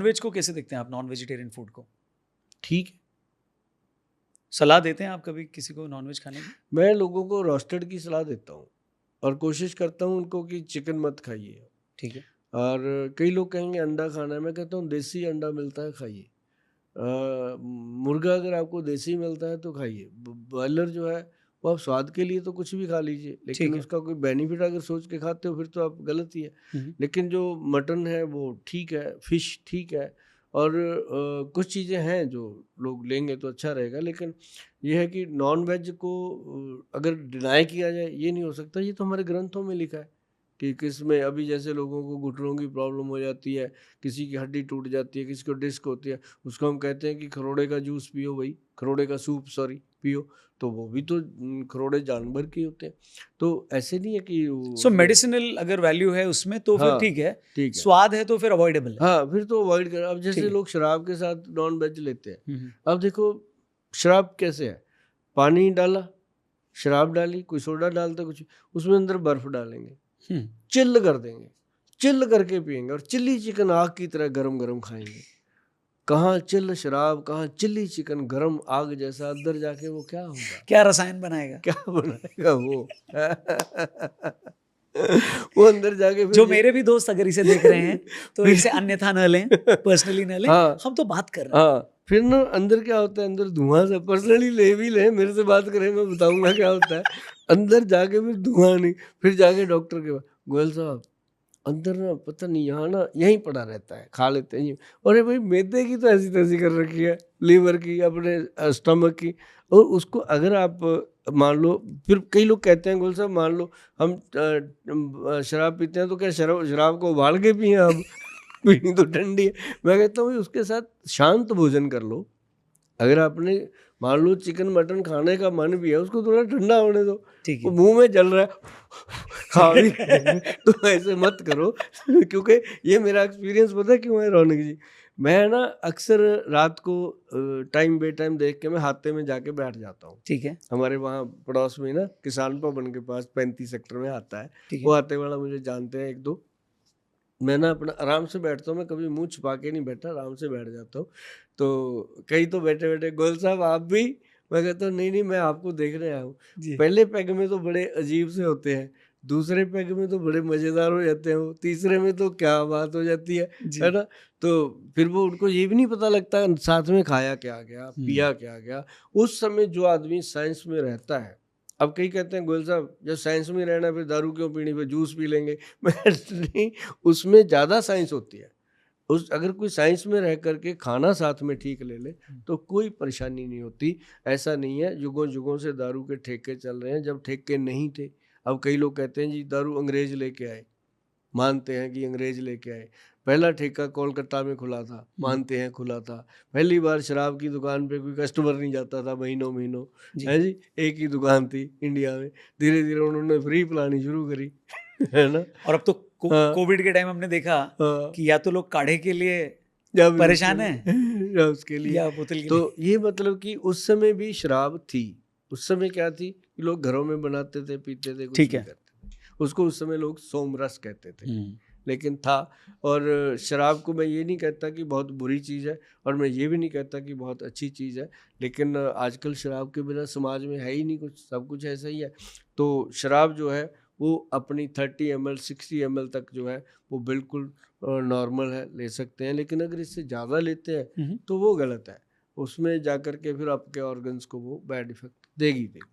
Nonveg को कैसे देखते हैं आप, नॉन वेजिटेरियन फूड को? ठीक है। सलाह देते हैं आप कभी किसी को नॉनवेज खाने की? मैं लोगों को रोस्टेड की सलाह देता हूँ और कोशिश करता हूँ उनको कि चिकन मत खाइए। ठीक है। और कई लोग कहेंगे अंडा खाना है, मैं कहता हूँ देसी अंडा मिलता है खाइए। मुर्गा अगर आपको देसी मिलता है तो खाइए। बॉयलर जो है वो आप स्वाद के लिए तो कुछ भी खा लीजिए, लेकिन ठीक है। उसका कोई बेनिफिट अगर सोच के खाते हो फिर तो आप गलत ही है। लेकिन जो मटन है वो ठीक है, फिश ठीक है। और कुछ चीज़ें हैं जो लोग लेंगे तो अच्छा रहेगा, लेकिन ये है कि नॉन वेज को अगर डिनाई किया जाए ये नहीं हो सकता। ये तो हमारे ग्रंथों में लिखा है कि किस में, अभी जैसे लोगों को घुटनों की प्रॉब्लम हो जाती है, किसी की हड्डी टूट जाती है, किसी को डिस्क होती है, उसको हम कहते हैं कि खरोड़े का जूस पियो, भाई खरोड़े का सूप सॉरी पियो। तो वो भी तो खरोड़े जानवर के होते हैं। तो ऐसे नहीं है कि सो मेडिसिनल अगर वैल्यू है उसमें तो फिर हाँ ठीक है, ठीक है। स्वाद है तो फिर अवॉइडेबल है। हाँ फिर तो अवॉइड कर। अब जैसे ठीक है। लोग शराब के साथ नॉन वेज लेते हैं। हम्म। अब देखो शराब कैसे है, पानी डाला, शराब डाली, कोई सोडा डालता कुछ, उसमें अंदर बर्फ डालेंगे, चिल्ल कर देंगे, चिल्ल करके पियेंगे और चिल्ली चिकन आग की तरह गरम गरम खाएंगे। कहाँ चिल्ल शराब, कहाँ चिल्ली चिकन, गरम आग जैसा। अंदर जाके वो क्या होगा, क्या रसायन बनाएगा? क्या बनाएगा वो वो अंदर जाके फिर जो मेरे भी दोस्त अगर इसे देख रहे हैं तो इसे अन्यथा न लें, पर्सनली न लें। हाँ हम तो बात कर रहे हैं। हाँ फिर ना अंदर क्या होता है, अंदर धुआं से, पर्सनली ले भी ले, मेरे से बात करें मैं बताऊंगा क्या होता है। अंदर जाके फिर धुआं नहीं, फिर जाके डॉक्टर के पास, गोयल साहब अंदर ना पता नहीं यहाँ ना यहीं पड़ा रहता है, खा लेते हैं। अरे भाई मैदे की तो ऐसी तैसी कर रखी है, लीवर की, अपने स्टमक की। और उसको अगर आप मान लो, फिर कई लोग कहते हैं गोल साहब मान लो हम शराब पीते हैं तो क्या शराब को उबाल के पिए हम पीनी तो ठंडी है। मैं कहता हूँ उसके साथ शांत भोजन कर लो। अगर आपने मान लो चिकन मटन खाने का मन भी है, उसको थोड़ा ठंडा होने दो। ठीक वो है। मुंह में जल रहा है खा भी रहे हैं, तो ऐसे मत करो क्योंकि ये मेरा एक्सपीरियंस पता है क्यों है रौनक जी। मैं ना अक्सर रात को टाइम बे टाइम देख के मैं हाथे में जाके बैठ जाता हूँ। ठीक है। हमारे वहाँ पड़ोस में ना किसान भवन के पास 35 सेक्टर में आता है। ठीक वो है। हाथे वाला मुझे जानते हैं एक दो। मैं ना अपना आराम से बैठता हूँ, मैं कभी मुंह छुपा के नहीं बैठा, आराम से बैठ जाता हूँ। तो कई तो बैठे बैठे गोयल साहब आप भी, मैं कहता हूँ नहीं नहीं मैं आपको देखने आया हूँ। जी। पहले पैग में तो बड़े अजीब से होते हैं, दूसरे पैग में तो बड़े मज़ेदार हो जाते हैं, वो तीसरे में तो क्या बात हो जाती है जी। ना। तो फिर वो उनको ये भी नहीं पता लगता साथ में खाया क्या गया, पिया क्या गया। उस समय जो आदमी साइंस में रहता है, अब कई कहते हैं गोयल साहब जब साइंस में रहना फिर दारू क्यों पीनी, फिर जूस पी लेंगे। मैं नहीं, उसमें ज़्यादा साइंस होती है। उस अगर कोई साइंस में रह करके खाना साथ में ठीक ले ले तो कोई परेशानी नहीं होती। ऐसा नहीं है युगों युगों से दारू के ठेके चल रहे हैं, जब ठेके नहीं थे। अब कई लोग कहते हैं जी दारू अंग्रेज लेके आए, मानते हैं कि अंग्रेज लेके आए। पहला ठेका कोलकाता में खुला था, मानते हैं खुला था। पहली बार शराब की दुकान पे कोई कस्टमर नहीं जाता था महीनों महीनों, जी। है जी, एक ही दुकान थी इंडिया में। धीरे धीरे उन्होंने फ्री पिलानी शुरू करी है ना। और अब तो हाँ कोविड के टाइम हमने देखा हाँ, कि या तो लोग काढ़े के लिए या फिर उसके परेशान है लिए या उसके लिए। या बोतल के तो लिए। ये मतलब कि उस समय भी शराब थी। उस समय क्या थी कि लोग घरों में बनाते थे, पीते थे, कुछ ठीक भी है। करते थे। उसको उस समय लोग सोमरस कहते थे, हम्म। लेकिन था। और शराब को मैं ये नहीं कहता कि बहुत बुरी चीज़ है, और मैं ये भी नहीं कहता कि बहुत अच्छी चीज़ है। लेकिन आजकल शराब के बिना समाज में है ही नहीं कुछ, सब कुछ ऐसा ही है। तो शराब जो है वो अपनी 30 ml 60 ml तक जो है वो बिल्कुल नॉर्मल है, ले सकते हैं। लेकिन अगर इससे ज़्यादा लेते हैं तो वो गलत है। उसमें जा कर के फिर आपके ऑर्गन्स को वो बैड इफेक्ट देगी देगी।